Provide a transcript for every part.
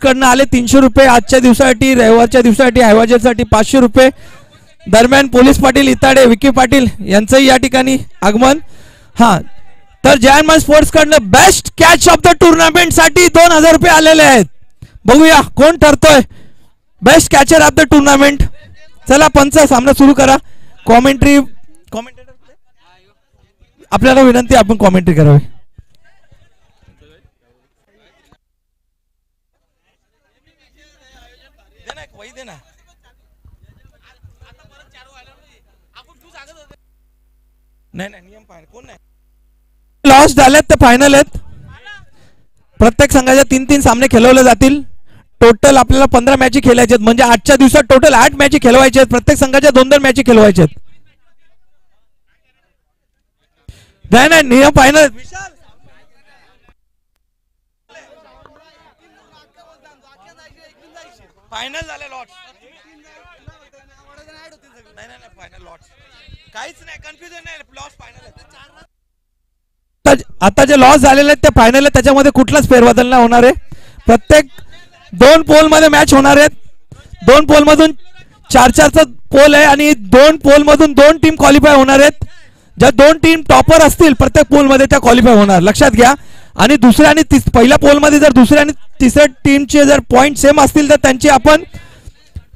कडनं आले 300 रुपये आजच्या दिवसासाठी, रविवारच्या दिवसासाठी, ऐवजासाठी 500 रुपये. दरम्यान पोलीस पाटील इताडे विकी पाटील यांचंही या ठिकाणी आगमन. हा तर जयमान स्पोर्ट्स कडनं best catch of the tournament साठी 2000 रुपये आलेले आहेत. बघूया कोण ठरतोय best catcher of the tournament. चला पंच सामना सुरू करा. कॉमेंटेटर आपल्याला विनंती आपण कॉमेंट्री करावी. लॉस झालेत ते फायनल आहेत. प्रत्येक संघाच्या 3-3 सामने खेळवले जातील. टोटल आपल्याला 15 मॅची खेळायचे आहेत. म्हणजे आजच्या दिवसात टोटल 8 मॅची खेळवायचे आहेत. प्रत्येक संघाच्या 2-2 मॅची खेळवायचे आहेत. नाही नियम फायनल फायनल झाले लॉट. फायनल लॉट काहीच नाही कन्फ्युजन नाही. Loss final. आता जे लॉस झालेले आहेत ते फायनल आहे. त्याच्यामध्ये कुठलाच फेरबदल नाही होणार आहे. प्रत्येक 2 पोल मध्ये मॅच होणार आहेत. 2 पोल मधून 4-4चा पोल आहे आणि 2 पोल मधून 2 टीम क्वालिफाय होणार आहेत. ज्या 2 टीम टॉपर असतील प्रत्येक पोल मध्ये त्या क्वालिफाय होणार, लक्षात घ्या. आणि दुसऱ्या आणि पहिल्या पोल मध्ये जर दुसऱ्या आणि तिसऱ्या टीमचे जर पॉइंट सेम असतील तर त्यांची आपण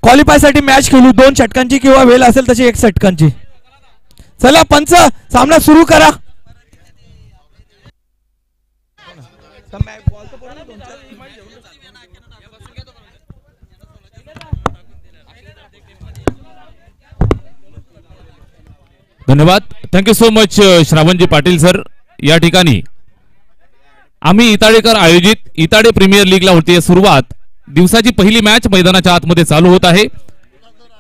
क्वालिफाय साठी मॅच खेळू. 2 षटकांची किंवा वेळ असेल तशी 1 षटकांची. चला पंच सामना सुरू करा. धन्यवाद. Thank you so much Shravanji Patil sir. या ठिकाणी आम्ही इताडेकर आयोजित इताडे प्रीमियर लीगला होती सुरुवात. दिवसाची पहिली मॅच मैदानाच्या आतमध्ये चालू होत आहे.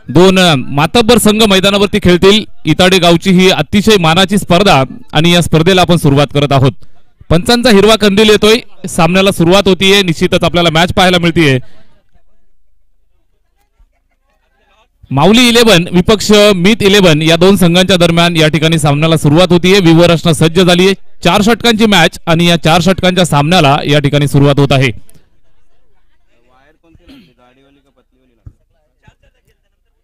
2 मातब्बर संघ मैदानावरती खेळतील. इताडे गावची ही अतिशय मानाची स्पर्धा आणि या स्पर्धेला आपण सुरुवात करत आहोत. पंचांचा हिरवा कंदील येतोय. सामन्याला सुरुवात होतीये. निश्चितच आपल्याला मॅच पाहायला मिळतीये. माऊली 11 विपक्ष मीत 11 या 2 संघांच्या दरम्यान या ठिकाणी सामन्याला सुरुवात होतीये. व्यूवर असणं सज्ज झाली आहे. 4 षटकांची मॅच आणि या 4 षटकांच्या सामन्याला या ठिकाणी सुरुवात होत आहे.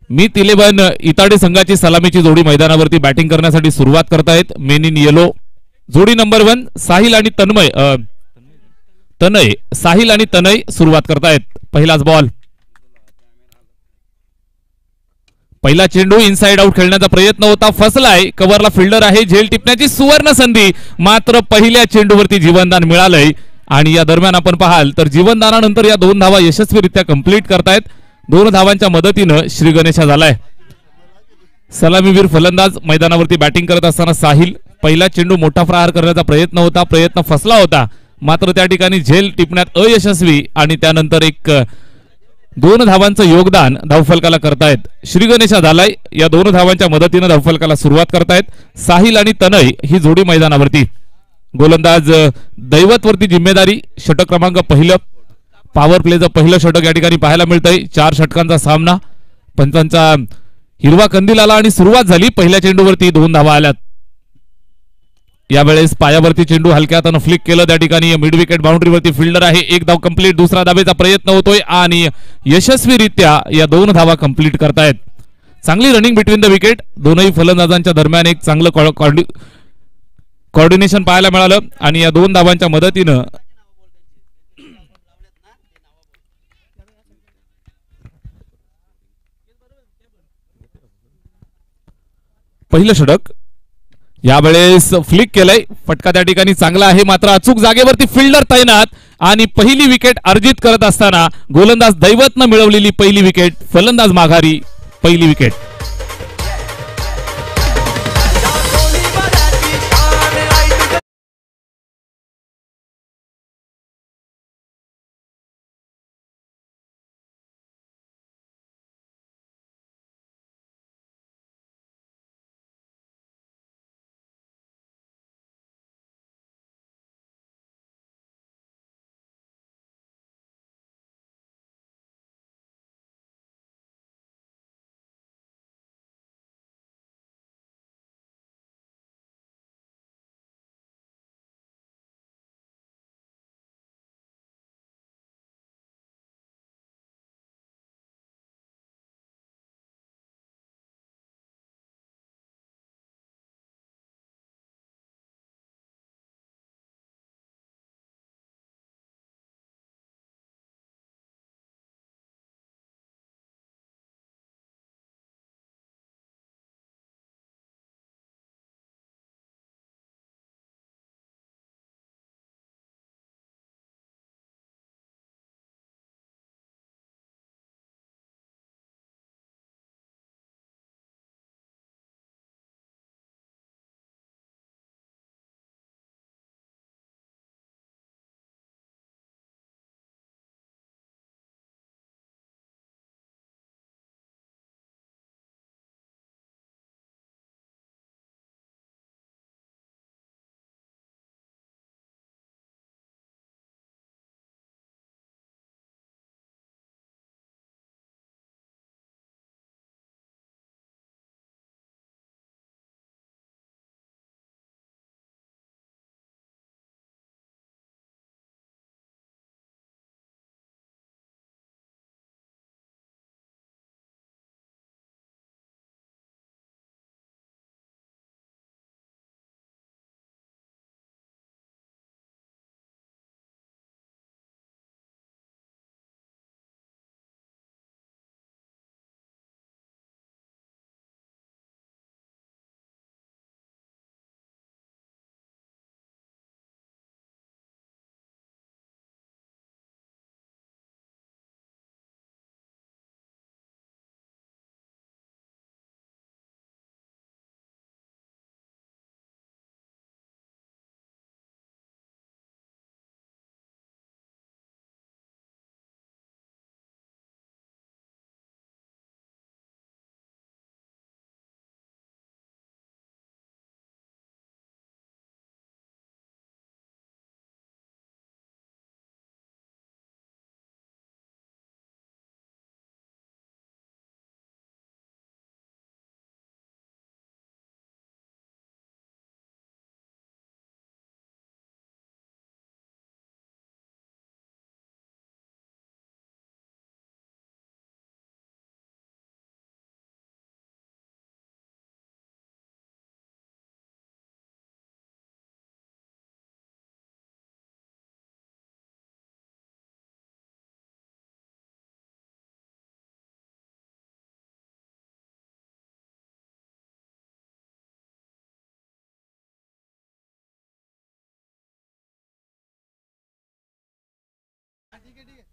मीत 11 इताडे संघाची सलामीची जोडी मैदानावरती बॅटिंग करण्यासाठी सुरुवात करतायत. मेन इन येलो जोडी नंबर 1 साहिल आणि तनय साहिल आणि तनय सुरुवात करतायत. पहिलाच बॉल. पहिला चेंडू इनसाइड आउट खेळण्याचा प्रयत्न होता. फसलाय. कव्हरला फिल्डर आहे. झेल टिपण्याची सुवर्ण संधी. मात्र पहिल्या चेंडूवरती जीवनदान मिळालंय आणि या दरम्यान आपण पाहाल तर जीवनदानानंतर या 2 धावा यशस्वीरित्या कंप्लीट करतायत. 2 धावांच्या मदतीनं श्री गणेशा झालाय. सलामीवीर फलंदाज मैदानावरती बॅटिंग करत असताना साहिल. पहिला चेंडू मोठा प्रहार करण्याचा प्रयत्न होता. प्रयत्न फसला होता. मात्र त्या ठिकाणी झेल टिपण्यात अयशस्वी आणि त्यानंतर 2 धावांचं योगदान धावफलकाला करतायत. श्री गणेशा झालाय. या 2 धावांच्या मदतीनं धावफलकाला सुरुवात करतायत. साहिल आणि तनय ही जोडी मैदानावरती. गोलंदाज दैवतवरती जिम्मेदारी. षटक क्रमांक पहिलं. पॉवर प्लेचं पहिलं षटक या ठिकाणी पाहायला मिळतंय. 4 षटकांचा सामना. पंचांचा हिरवा कंदील आला आणि सुरुवात झाली. पहिल्या चेंडूवरती 2 धावा आल्यात. यावेळेस पायावरती चेंडू हलक्या हाताने फ्लिक केलं. त्या ठिकाणी मिड विकेट बाउंड्रीवरती फिल्डर आहे. 1 धाव कंप्लीट. दुसरा धावेचा प्रयत्न होतोय आणि यशस्वीरित्या या 2 धावा कंप्लीट करतायत. चांगली रनिंग बिटवीन द विकेट. दोनही फलंदाजांच्या दरम्यान एक चांगलं कोऑर्डिनेशन पाहायला मिळालं आणि या 2 धावांच्या मदतीनं पहिलं षटक यावेळेस फ्लिक केलंय. फटका त्या ठिकाणी चांगला आहे. मात्र अचूक जागेवरती फिल्डर तैनात आणि पहिली विकेट अर्जित करत असताना गोलंदाज दैवतनं मिळवलेली पहिली विकेट. फलंदाज माघारी. पहिली विकेट.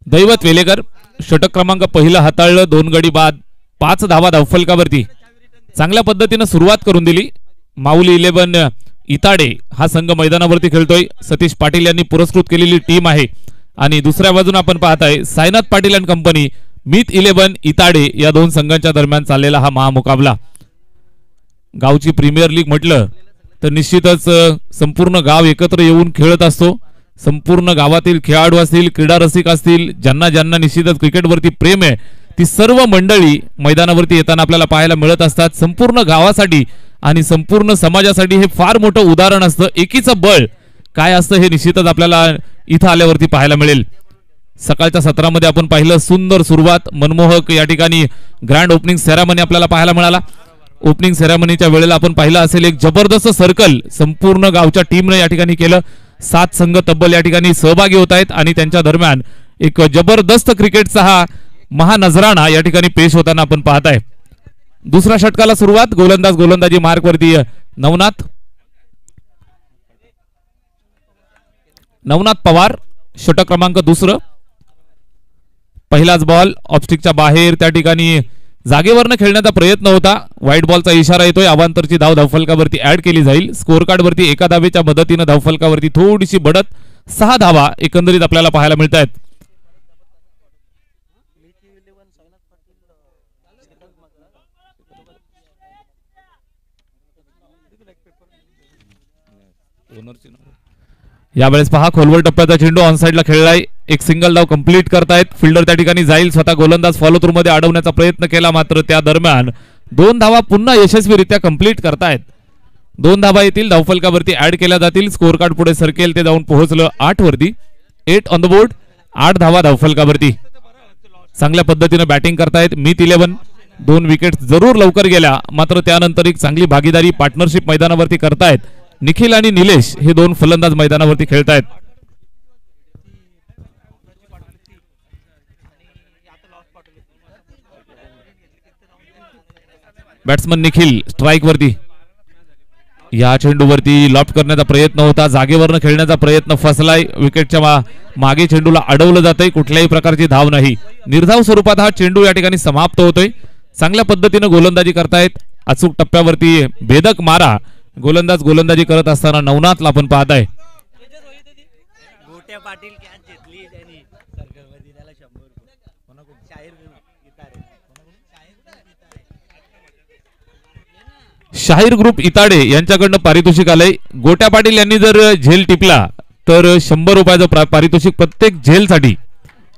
दैवत वेलेकर षटक क्रमांक पहिलं हाताळलं, 2 गडी बाद, 5 धावा धावफलकावरती. चांगल्या पद्धतीने सुरुवात करून दिली. माऊली 11 इताडे हा संघ मैदानावरती खेळतोय. सतीश पाटील यांनी पुरस्कृत केलेली टीम आहे. आणि दुसऱ्या बाजूने आपण पाहताय साईनाथ पाटील अँड कंपनी, मीत 11 इताडे या दोन संघांच्या दरम्यान चाललेला हा महामुकाबला. गावची प्रीमियर लीग म्हटलं तर निश्चितच संपूर्ण गाव एकत्र येऊन खेळत असतो. संपूर्ण गावातील खेळाडू असतील, क्रीडा रसिक असतील, ज्यांना ज्यांना निश्चितच क्रिकेटवरती प्रेम आहे, ती सर्व मंडळी मैदानावरती येताना आपल्याला पाहायला मिळत असतात. संपूर्ण गावासाठी आणि संपूर्ण समाजासाठी हे फार मोठं उदाहरण असतं. एकीचं बळ काय असतं हे निश्चितच आपल्याला इथं आल्यावरती पाहायला मिळेल. सकाळच्या सत्रामध्ये आपण पाहिलं सुंदर सुरुवात, मनमोहक या ठिकाणी ग्रँड ओपनिंग सेरेमनी आपल्याला पाहायला मिळाला. ओपनिंग सेरेमनीच्या वेळेला आपण पाहिलं असेल एक जबरदस्त सर्कल संपूर्ण गावच्या टीमने या ठिकाणी केलं. 7 संघ तब्बल या ठिकाणी सहभागी होत आहेत आणि त्यांच्या दरम्यान एक जबरदस्त क्रिकेटचा हा महानजराणा या ठिकाणी पेश होताना आपण पाहताय. दुसऱ्या षटकाला सुरुवात, गोलंदाजी मार्कवरती नवनाथ पवार, षटक क्रमांक दुसरं. पहिलाच बॉल ऑफस्टिकच्या बाहेर, त्या ठिकाणी जागेवरनं खेळण्याचा प्रयत्न होता. व्हाईट बॉलचा इशारा येतोय. अवांतरची धाव धावफलकावरती ऍड केली जाईल. स्कोअर कार्ड वरती एका धावेच्या मदतीने धावफलकावरती थोडीशी बढत, 6 धावा एकंदरीत आपल्याला पाहायला मिळत आहेत. यावेळेस पहा खोलवर टप्प्याचा चेंडू ऑन साइडला खेळलाय. एक सिंगल धाव कंप्लीट करतायत. फिल्डर त्या ठिकाणी जाईल, स्वतः गोलंदाज फॉलो थ्रू मध्ये अडवण्याचा प्रयत्न केला, मात्र त्या दरम्यान 2 धावा पुन्हा यशस्वीरित्या कंप्लीट करतायत. 2 धावा येतील, धावफलकावरती ऍड केल्या जातील. स्कोअर कार्ड पुढे सरकेल, ते जाऊन पोहोचलं 8 वरती. 8 ऑन द बोर्ड, 8 धावा धावफलकावरती. चांगल्या पद्धतीने बॅटिंग करतायत मीत 11. 2 विकेट जरूर लवकर गेल्या, मात्र त्यानंतर एक चांगली भागीदारी पार्टनरशिप मैदानावरती करतायत. निखिल आणि निलेश हे 2 फलंदाज मैदानावरती खेळतायत. बॅट्समन निखिल स्ट्राइक वरती. या चेंडूवरती लॉफ्ट करण्याचा प्रयत्न होता, जागेवरनं खेळण्याचा प्रयत्न फसलाय. विकेटच्या मागे चेंडूला अडवलं जातंय, कुठल्याही प्रकारची धाव नाही. निर्धाव स्वरूपात हा चेंडू या ठिकाणी समाप्त होतोय. चांगल्या पद्धतीने गोलंदाजी करतायत. अचूक टप्प्यावरती भेदक मारा गोलंदाजी करत असताना नवनाथला आपण पाहताय. शाहीर ग्रुप इताडे यांच्याकडनं पारितोषिक आलंय. गोट्या पाटील यांनी जर झेल टिपला तर 100 रुपयाचं पारितोषिक प्रत्येक झेलसाठी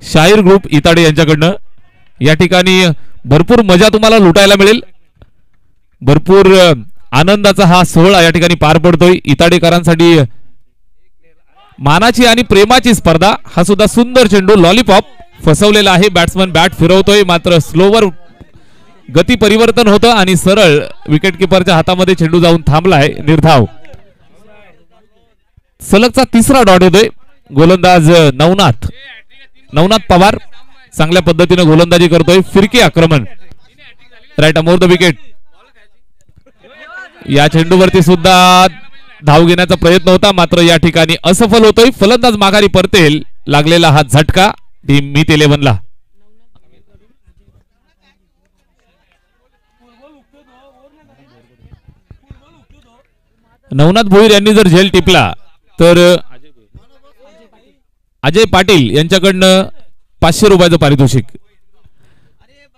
शाहीर ग्रुप इताडे यांच्याकडनं. या ठिकाणी भरपूर मजा तुम्हाला लुटायला मिळेल. भरपूर आनंदाचा हा सोहळा या ठिकाणी पार पडतोय. इताडेकरांसाठी मानाची आणि प्रेमाची स्पर्धा. हा सुद्धा सुंदर चेंडू लॉलीपॉप फसवलेला आहे. बॅट्समन बॅट फिरवतोय, मात्र स्लोवर गती परिवर्तन होतं आणि सरळ विकेट किपरच्या हातामध्ये चेंडू जाऊन थांबलाय. निर्धाव. सलगचा 3रा डॉट येतोय. गोलंदाज नवनाथ पवार चांगल्या पद्धतीने गोलंदाजी करतोय. फिरकी आक्रमण, राईट अमोर द विकेट. या चेंडूवरती सुद्धा धाव घेण्याचा प्रयत्न होता, मात्र या ठिकाणी असफल होतोय. फलंदाज माघारी परतेल. लागलेला हा झटका टीम मीत 11ला. नवनाथ भोईर यांनी जर झेल टिपला तर अजय पाटील यांच्याकडनं 500 रुपयाचं पारितोषिक.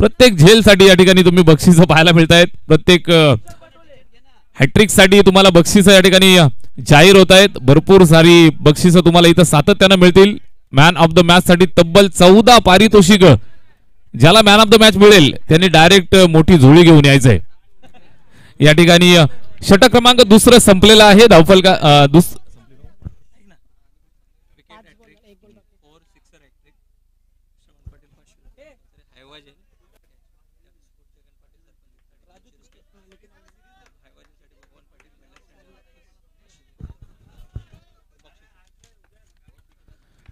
प्रत्येक झेलसाठी या ठिकाणी तुम्ही बक्षिसं पाहायला मिळतायत. प्रत्येक हॅट्रिक साठी तुम्हाला बक्षिसं या ठिकाणी जाहीर होत आहेत. भरपूर सारी बक्षिसं तुम्हाला इथं सातत्यानं मिळतील. मॅन ऑफ द मॅच साठी तब्बल 14 पारितोषिक. ज्याला मॅन ऑफ द मॅच मिळेल त्यांनी डायरेक्ट मोठी झोळी घेऊन यायचंय. या ठिकाणी षटक क्रमांक दुसरं संपलेला आहे. धावफलका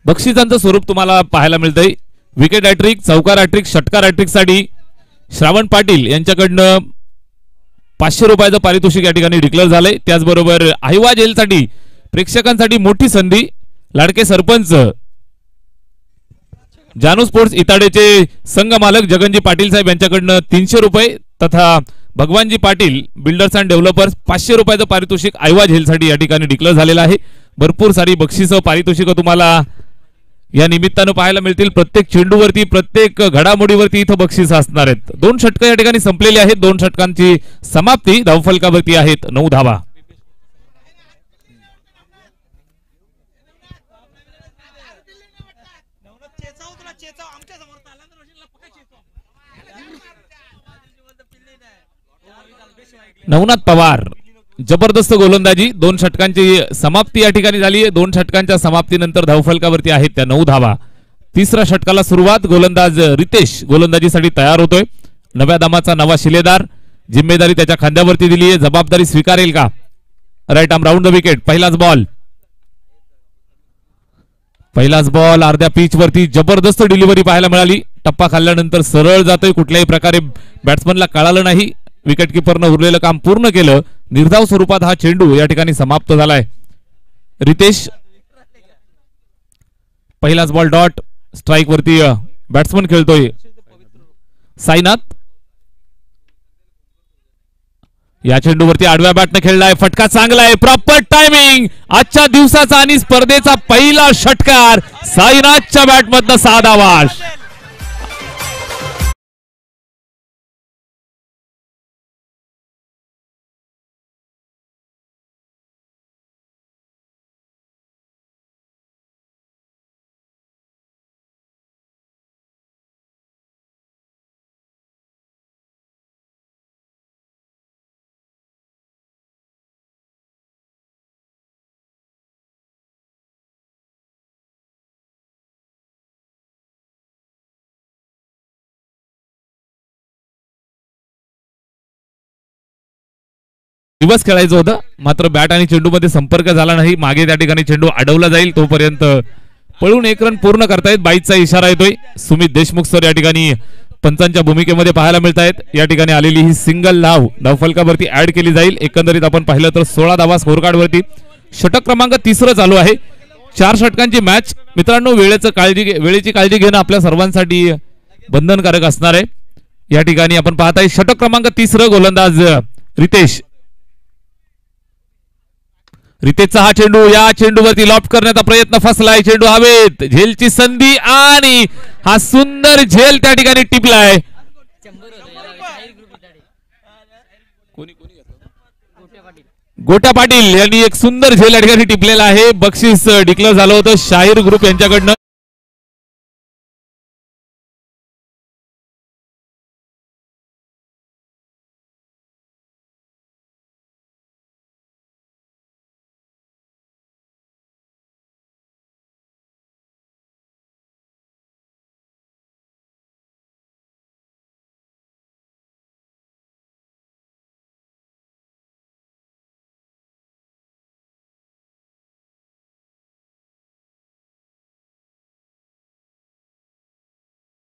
बक्षिसांचं स्वरूप तुम्हाला पाहायला मिळतंय. विकेट हॅट्रिक, चौकार हॅट्रिक, षटकार हॅट्रिक साठी श्रावण पाटील यांच्याकडनं 500 रुपयाचं पारितोषिक या ठिकाणी डिक्लेअर झालंय. त्याचबरोबर आहिवा जेलसाठी प्रेक्षकांसाठी मोठी संधी. लाडके सरपंच जानू स्पोर्ट्स इताडेचे संघ मालक जगनजी पाटील साहेब यांच्याकडनं 300 रुपये तथा भगवानजी पाटील बिल्डर्स अँड डेव्हलपर्स 500 रुपयाचं पारितोषिक आयवा झेलसाठी या ठिकाणी डिक्लेअर झालेलं आहे. भरपूर सारी बक्षिसं पारितोषिकं तुम्हाला या निमित्तानं पाहायला मिळतील. प्रत्येक चेंडूवरती प्रत्येक घडामोडीवरती इथं बक्षीस असणार आहेत. 2 षटकं या ठिकाणी संपलेली आहेत. 2 षटकांची समाप्ती धावफलकावरती आहेत 9 धावा. नवनाथ पवार जबरदस्त गोलंदाजी. 2 षटकांची समाप्ती या ठिकाणी झाली आहे. 2 षटकांच्या समाप्तीनंतर धावफलकावरती आहेत त्या 9 धावा. तिसऱ्या षटकाला सुरुवात. गोलंदाज रितेश गोलंदाजीसाठी तयार होतोय. नव्या दमाचा नवा शिलेदार. जिम्मेदारी त्याच्या खांद्यावरती दिली आहे. जबाबदारी स्वीकारेल का? Right arm round the wicket. पहिलाच बॉल अर्ध्या पिच वरती जबरदस्त डिलिव्हरी पाहायला मिळाली. टप्पा खाल्ल्यानंतर सरळ जातोय. कुठल्याही प्रकारे बॅट्समनला कळालं नाही. विकेट किपरनं उरलेलं काम पूर्ण केलं. निर्धाव स्वरूपात हा चेंडू या ठिकाणी समाप्त झालाय. रितेश पहिलाच बॉल डॉट. स्ट्राईक वरती बॅट्समन खेळतोय साईनाथ. या चेंडूवरती आडव्या बॅटने खेळलाय. फटका चांगला आहे. Proper timing. आजच्या दिवसाचा आणि स्पर्धेचा पहिला षटकार साईनाथच्या बॅटमधनं 6 धावा. दिवस खेळायचं होतं मात्र बॅट आणि चेंडू मध्ये संपर्क झाला नाही. मागे त्या ठिकाणी चेंडू अडवला जाईल तोपर्यंत पळून 1 रन पूर्ण करतायत. 22चा इशारा येतोय. सुमित देशमुख सर या ठिकाणी पंचांच्या भूमिकेमध्ये पाहायला मिळत आहेत. या ठिकाणी आलेली ही सिंगल धावफलकावरती ऍड केली जाईल. एकंदरीत आपण पाहिलं तर 16 धावा स्कोर कार्ड वरती. षटक क्रमांक 3 चालू आहे. 4 षटकांची मॅच. मित्रांनो वेळेची काळजी घेणं आपल्या सर्वांसाठी बंधनकारक असणार आहे. या ठिकाणी आपण पाहताय षटक क्रमांक 3 गोलंदाज रितेश. रितेशचा हा चेंडू. या चेंडूवरती लॉफ्ट करण्याचा प्रयत्न फसलाय. चेंडू हवेत. झेलची संधी आणि हा सुंदर झेल त्या ठिकाणी टिपलाय. गोट्या पाटील यांनी एक सुंदर झेल या ठिकाणी टिपलेला आहे. बक्षीस डिक्लेअर झालं होतं शाहीर ग्रुप यांच्याकडनं.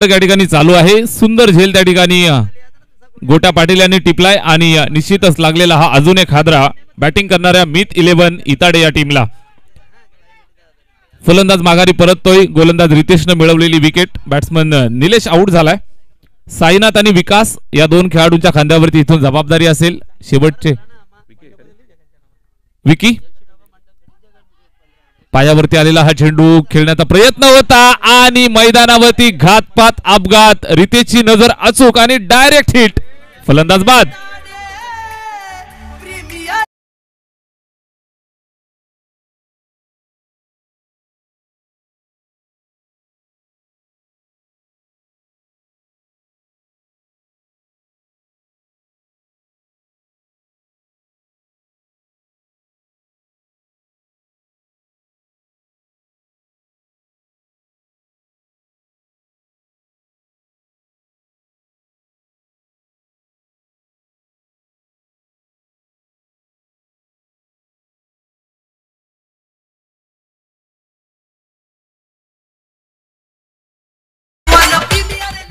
या ठिकाणी चालू आहे. सुंदर झेल त्या ठिकाणी गोट्या पाटील यांनी टिपलाय आणि निश्चितच लागलेला हा अजून एक हादरा बॅटिंग करणाऱ्या मित 11 इताडे या टीमला. फलंदाज माघारी परततोय. गोलंदाज रितेशने मिळवलेली विकेट. बॅट्समन निलेश आउट झालाय. साईनाथ आणि विकास या 2 खेळाडूंच्या खांद्यावरती इथून जबाबदारी असेल. शेवटचे विकी पायावरती आलेला हा चेंडू खेळण्याचा प्रयत्न होता आणि मैदानावरती घातपात अपघात. रितेशची नजर अचूक आणि डायरेक्ट हिट. फलंदाज बाद.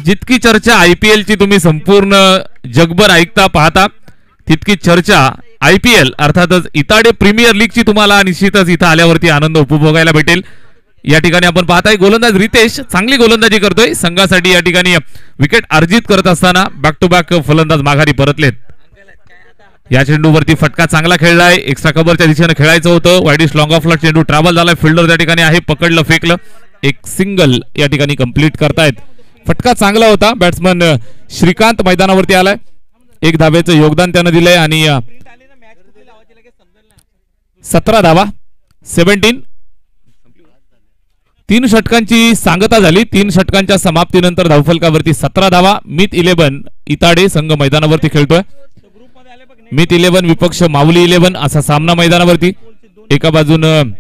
जितकी चर्चा आयपीएल ची तुम्ही संपूर्ण जगभर ऐकता पाहता तितकी चर्चा आयपीएल अर्थातच इताडे प्रीमियर लीग ची तुम्हाला निश्चितच इथं आल्यावरती आनंद उपभोगायला भेटेल. या ठिकाणी आपण पाहताय गोलंदाज रितेश चांगली गोलंदाजी करतोय. संघासाठी या ठिकाणी विकेट अर्जित करत असताना बॅक टू बॅक फलंदाज माघारी परतलेत. या चेंडूवरती फटका चांगला खेळलाय. एक्स्ट्रा कव्हरच्या दिशेने खेळायचं होतं. वाईडिश लॉंग ऑफला चेंडू ट्रॅव्हल झालाय. फिल्डर त्या ठिकाणी आहे, पकडलं फेकलं. एक सिंगल या ठिकाणी कंप्लीट करतायत. फटका चांगला होता. बॅट्समन श्रीकांत मैदानावरती आलाय. एक धावेचं योगदान त्यानं दिलंय आणि 17 धावा 17. 3 षटकांची सांगता झाली. 3 षटकांच्या समाप्तीनंतर धावफलकावरती 17 धावा. मित 11 इताडे संघ मैदानावरती खेळतोय. मित 11 विपक्ष माऊली 11 असा सामना मैदानावरती. एका बाजूनं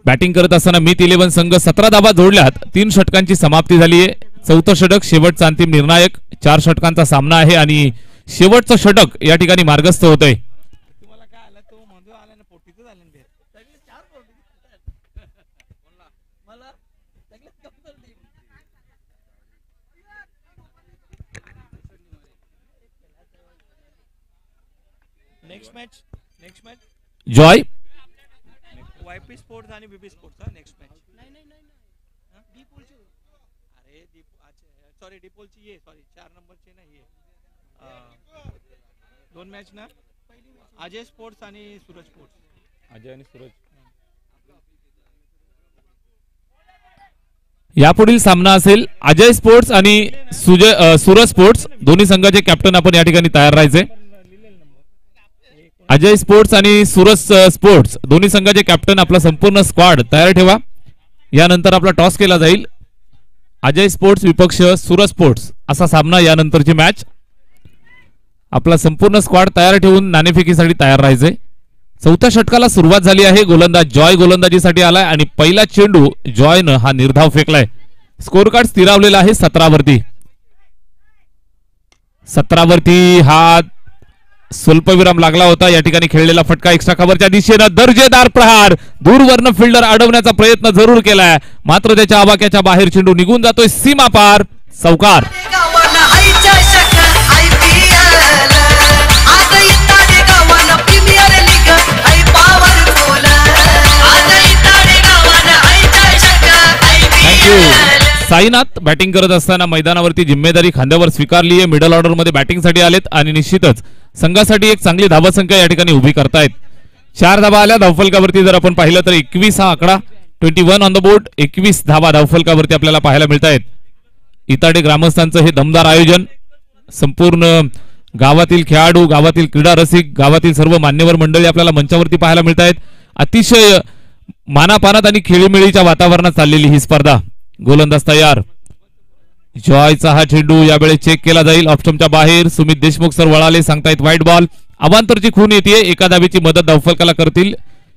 बॅटिंग करत असताना मित 11 संघ 17 धावा जोडल्यात. 3 षटकांची समाप्ती झाली आहे. 4थं षटक शेवटचा अंतिम निर्णायक. 4 षटकांचा सामना आहे आणि शेवटचं षटक या ठिकाणी मार्गस्थ होतंय. जॉय वायपी स्पोर्ट्स आणि बीबी स्पोर्ट्स नेक्स्ट मॅच. अरे सॉरी डिपोलची ये सॉरी 4 नंबरची ना ही 2 मॅच ना. अजय स्पोर्ट्स आणि सूरज स्पोर्ट्स. अजय आणि सूरज. यापुढील सामना असेल अजय स्पोर्ट्स आणि सूरज स्पोर्ट्स. दोन्ही संघाचे कॅप्टन आपण या ठिकाणी तयार राहायचे. अजय स्पोर्ट्स आणि सूरज स्पोर्ट्स दोन्ही संघाचे कॅप्टन आपला संपूर्ण स्क्वॉड तयार ठेवा. यानंतर आपला टॉस केला जाईल. अजय स्पोर्ट्स विपक्ष सूरज स्पोर्ट्स असा सामना यानंतरची मॅच. आपला संपूर्ण स्क्वॉड तयार ठेवून नाणेफेकीसाठी तयार राहायचे. 4थ्या षटकाला सुरुवात झाली आहे. गोलंदाज जॉय गोलंदाजीसाठी आलाय आणि पहिला चेंडू जॉयनं हा निर्धाव फेकलाय. स्कोर कार्ड स्थिरावलेला आहे 17 वरती. 17 वरती हा स्वल्पविराम लागला होता. या ठिकाणी खेळलेला फटका एक्स्ट्रा कव्हरच्या दिशेनं दर्जेदार प्रहार. दूरवरनं फिल्डर अडवण्याचा प्रयत्न जरूर केलाय मात्र त्याच्या आवाक्याच्या बाहेर चेंडू निघून जातोय सीमा पार. चौकार. साईनाथ बॅटिंग करत असताना मैदानावरती जिम्मेदारी खांद्यावर स्वीकारली आहे. मिडल ऑर्डर मध्ये बॅटिंगसाठी आलेत आणि निश्चितच संघासाठी एक चांगली धावसंख्या या ठिकाणी उभी करतायत. 4 धावा आल्या धावफलकावरती. जर आपण पाहिलं तर 21 हा आकडा 21 ऑन द बोर्ड. 21 धावा धावफलकावरती आपल्याला पाहायला मिळत आहेत. इताडे ग्रामस्थांचं हे दमदार आयोजन. संपूर्ण गावातील खेळाडू, गावातील क्रीडा रसिक, गावातील सर्व मान्यवर मंडळी आपल्याला मंचावरती पाहायला मिळत आहेत. अतिशय मानापानात आणि खेळीमेळीच्या वातावरणात चाललेली ही स्पर्धा. गोलंदाज तयार. जॉयचा हा चेंडू यावेळी चेक केला जाईल. ऑप्शनच्या बाहेर सुमित देशमुख सर वळाले, सांगतायत व्हाईट बॉल. अवांतरची खून येते. एका धावेची मदत धावफलकाला करतील.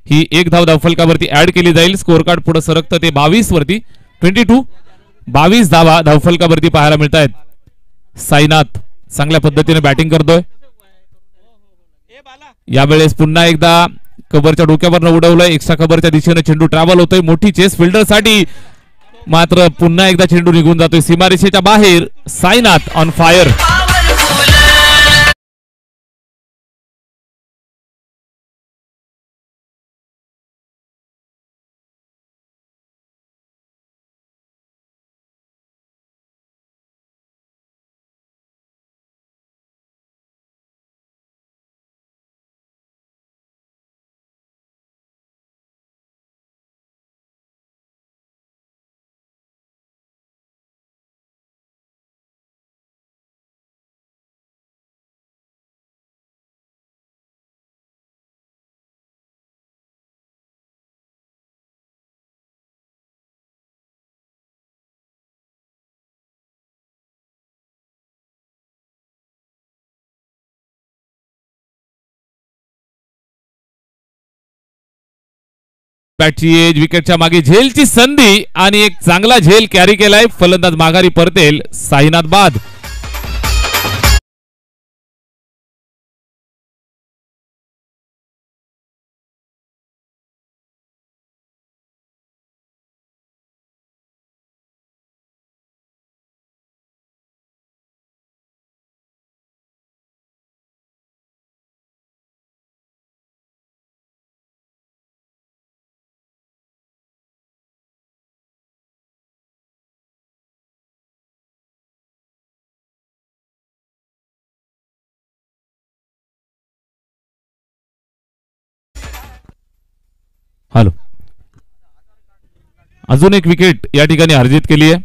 ही एक धाव धावफलकावरती ऍड केली जाईल. स्कोर कार्ड पुढे सरकतं ते 22 वरती. 22 धावा धावफलकावरती पाहायला मिळत आहेत. साईनाथ चांगल्या पद्धतीने बॅटिंग करतोय. यावेळेस पुन्हा एकदा कव्हरच्या डोक्यावर उडवलंय. एक्स्ट्रा कव्हरच्या दिशेने चेंडू ट्रॅव्हल होतोय. मोठी चेस फिल्डर साठी मात्र पुन्हा एकदा चेंडू निघून जातोय सीमारेषेच्या बाहेर. Sainath on fire. बॅटची एज, विकेटच्या मागे झेलची संधी आणि एक चांगला झेल कॅरी केलाय. फलंदाज माघारी परतेल. साईनाथ बाद. हॅलो, अजून एक विकेट या ठिकाणी अर्जित केली आहे.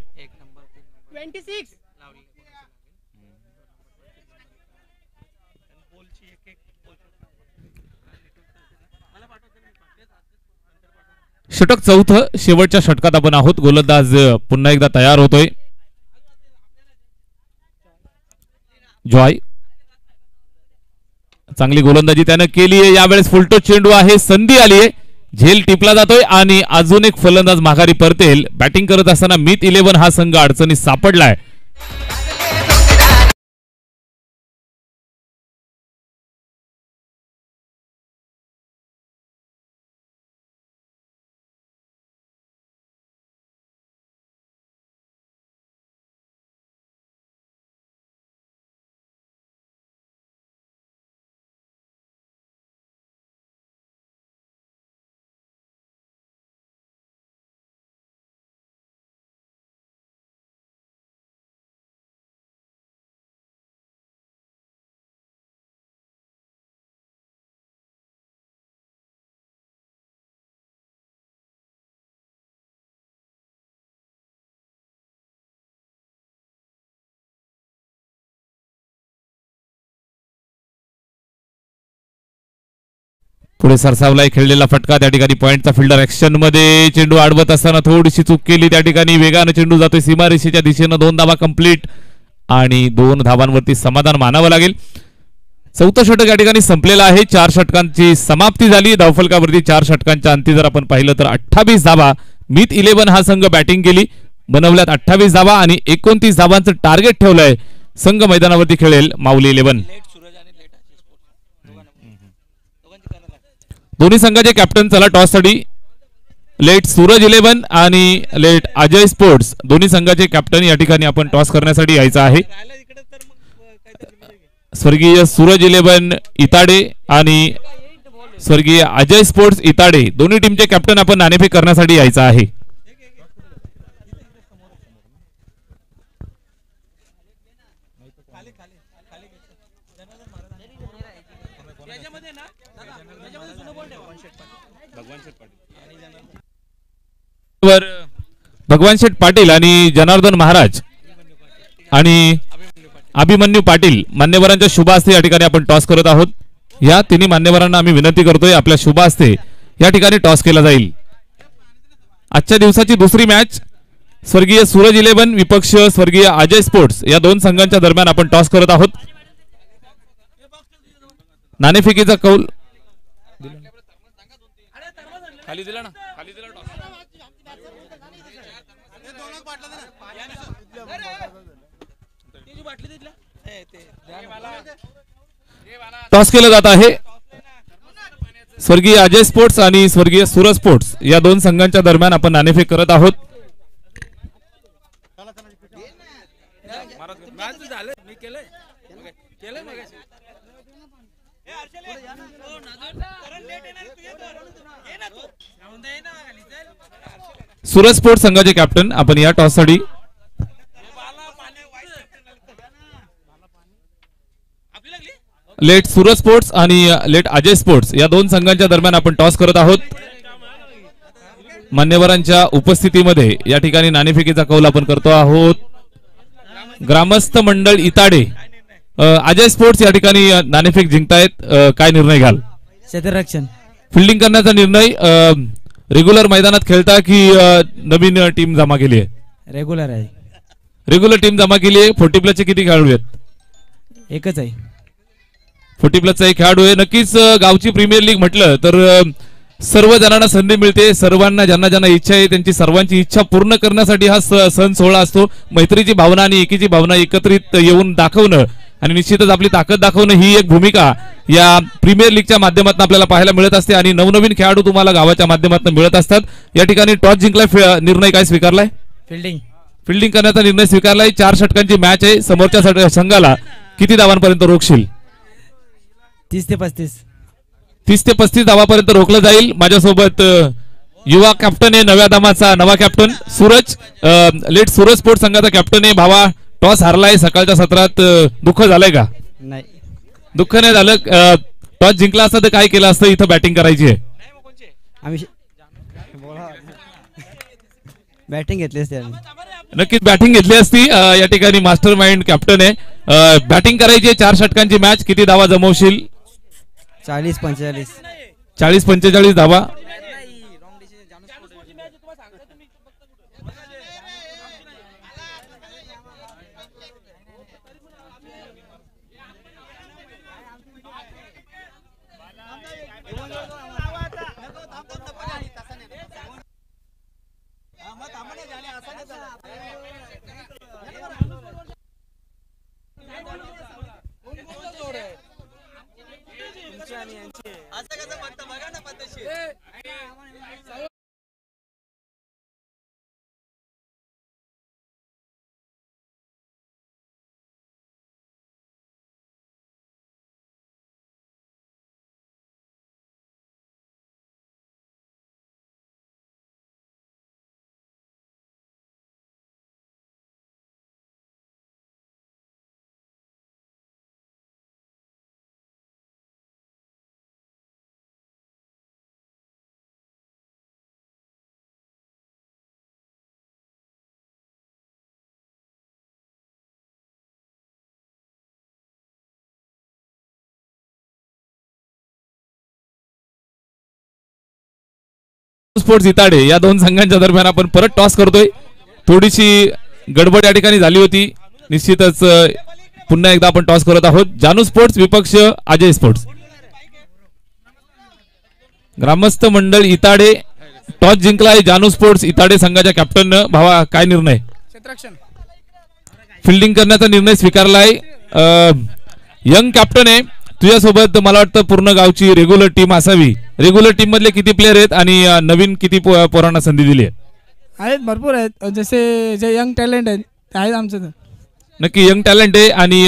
षटक चौथं, शेवटच्या षटकात आपण आहोत. गोलंदाज पुन्हा एकदा तयार होतोय. जॉय, चांगली गोलंदाजी त्यानं केली आहे. यावेळेस फुलटो चेंडू आहे, संधी आली आहे, झेल टिपला जातोय आणि अजून एक फलंदाज माघारी परतेल. बॅटिंग करत असताना मित 11 हा संघ अडचणीत सापडलाय. पुढे सरसावलाय खेळलेला फटका, त्या ठिकाणी पॉइंटचा फिल्डर ऍक्शन मध्ये. चेंडू अडवत असताना थोडीशी चूक केली, त्या ठिकाणी वेगानं चेंडू जातोय सीमारेषेच्या दिशेनं. 2 धावा कंप्लीट आणि 2 धावांवरती समाधान मानावं लागेल. चौथं षटक या ठिकाणी संपलेलं आहे. 4 षटकांची समाप्ती झाली. धावफलकावरती 4 षटकांच्या अंती जर आपण पाहिलं तर 28 धावा मित 11 हा संघ बॅटिंग केली. बनवल्यात 28 धावा आणि 29 धावांचं टार्गेट ठेवलंय. संघ मैदानावरती खेळेल माऊली 11. दोन्ही संघाचे कॅप्टन चला टॉस साठी. लेट सूरज 11 आणि लेट अजय स्पोर्ट्स दोन्ही संघाचे कॅप्टन या ठिकाणी आपण टॉस करण्यासाठी यायचं आहे. स्वर्गीय सूरज 11 इताडे आणि स्वर्गीय अजय स्पोर्ट्स इताडे दोन्ही टीमचे कॅप्टन आपण नाणेफेक करण्यासाठी यायचं आहे. भगवान शेठ पाटील आणि जनार्दन महाराज आणि अभिमन्यू पाटील मान्यवरांच्या शुभ हस्ते या ठिकाणी आपण टॉस करत आहोत. या तिन्ही मान्यवरांना आम्ही विनंती करतोय आपल्या शुभ हस्ते या ठिकाणी टॉस केला जाईल. आजच्या दिवसाची दुसरी मॅच स्वर्गीय सूरज 11 विपक्ष स्वर्गीय अजय स्पोर्ट्स या दोन संघांच्या दरम्यान आपण टॉस करत आहोत. नाणेफेकीचा कौल खाली दिला ना, खाली दिला टॉस केलं जात आहे. स्वर्गीय अजय स्पोर्ट्स आणि स्वर्गीय सूरज स्पोर्ट्स या दोन संघांच्या दरम्यान आपण नाणेफेक करत आहोत. सूरज स्पोर्ट्स संघाचे कॅप्टन आपण या टॉस साठी लेट सूरज स्पोर्ट्स आणि लेट अजय स्पोर्ट्स या दोन संघांच्या दरम्यान आपण टॉस करत आहोत. मान्यवरांच्या उपस्थितीमध्ये या ठिकाणी नाणेफेकीचा कौल आपण करतो आहोत. ग्रामस्थ मंडळ इताडे अजय स्पोर्ट्स या ठिकाणी नाणेफेक जिंकतायत. काय निर्णय घ्याल? क्षेत्ररक्षण फिल्डिंग करण्याचा निर्णय. रेग्युलर मैदानात खेळता की नवीन टीम जमा केली आहे? रेग्युलर आहे. रेग्युलर टीम जमा केली आहे. 40 प्लसचे किती खेळाडू आहेत? एकच आहे. 40 प्लसचा एक खेळाडू आहे. नक्कीच गावची प्रीमियर लीग म्हटलं तर सर्व जणांना संधी मिळते. सर्वांना ज्यांना ज्यांना इच्छा आहे त्यांची सर्वांची इच्छा पूर्ण करण्यासाठी हा सण सोहळा असतो. मैत्रीची भावना आणि एकीची भावना एकत्रित येऊन दाखवणं आणि निश्चितच आपली ताकद दाखवणं ही एक भूमिका या प्रीमियर लीगच्या माध्यमातून आपल्याला पाहायला मिळत असते आणि नवनवीन खेळाडू तुम्हाला गावाच्या माध्यमातून मिळत असतात. या ठिकाणी टॉस जिंकलाय. निर्णय काय स्वीकारलाय? फिल्डिंग करण्याचा निर्णय स्वीकारलाय. 4 षटकांची मॅच आहे. समोरच्या संघाला किती धावांपर्यंत रोखशील? 30 ते 35. 30 ते 35 धावापर्यंत रोखलं जाईल. माझ्यासोबत युवा कॅप्टन आहे, नव्या दमाचा नवा कॅप्टन सूरज. लेट सूरज स्पोर्ट्स संघाचा कॅप्टन आहे. भावा टॉस हारलाय सकाळच्या सत्रात, दुःख झालंय का? नाही, दुःख नाही झालं. टॉस जिंकला असता तर काय केलं असतं? इथं बॅटिंग करायची आहे. आम्ही बॅटिंग घेतली असते आम्ही. नक्कीच बॅटिंग घेतली असती. या ठिकाणी मास्टर माइंड कॅप्टन आहे. बॅटिंग करायची आहे. 4 षटकांची मॅच. किती धावा जमवशील? 40-45. 40-45 धावा. स्पोर्ट्स इताडे या दोन संघांच्या दरम्यान आपण परत टॉस करतोय. थोडीशी गडबड या ठिकाणी झाली होती. निश्चितच पुन्हा एकदा आपण टॉस करत आहोत. जानू स्पोर्ट्स विपक्ष अजय स्पोर्ट्स. ग्रामस्थ मंडळ इताडे टॉस जिंकलाय. जानू स्पोर्ट्स इताडे संघाच्या कॅप्टन भावा काय निर्णय? फिल्डिंग करण्याचा निर्णय स्वीकारलाय. यंग कॅप्टन आहे तुझ्यासोबत. मला वाटतं पूर्ण गावची रेग्युलर टीम असावी. रेग्युलर टीम मधले किती प्लेयर आहेत आणि नवीन किती पोरांना संधी दिली आहेत? भरपूर आहेत. जसे जे यंग टॅलेंट आहेत आमचं. नक्की यंग टॅलेंट आहे आणि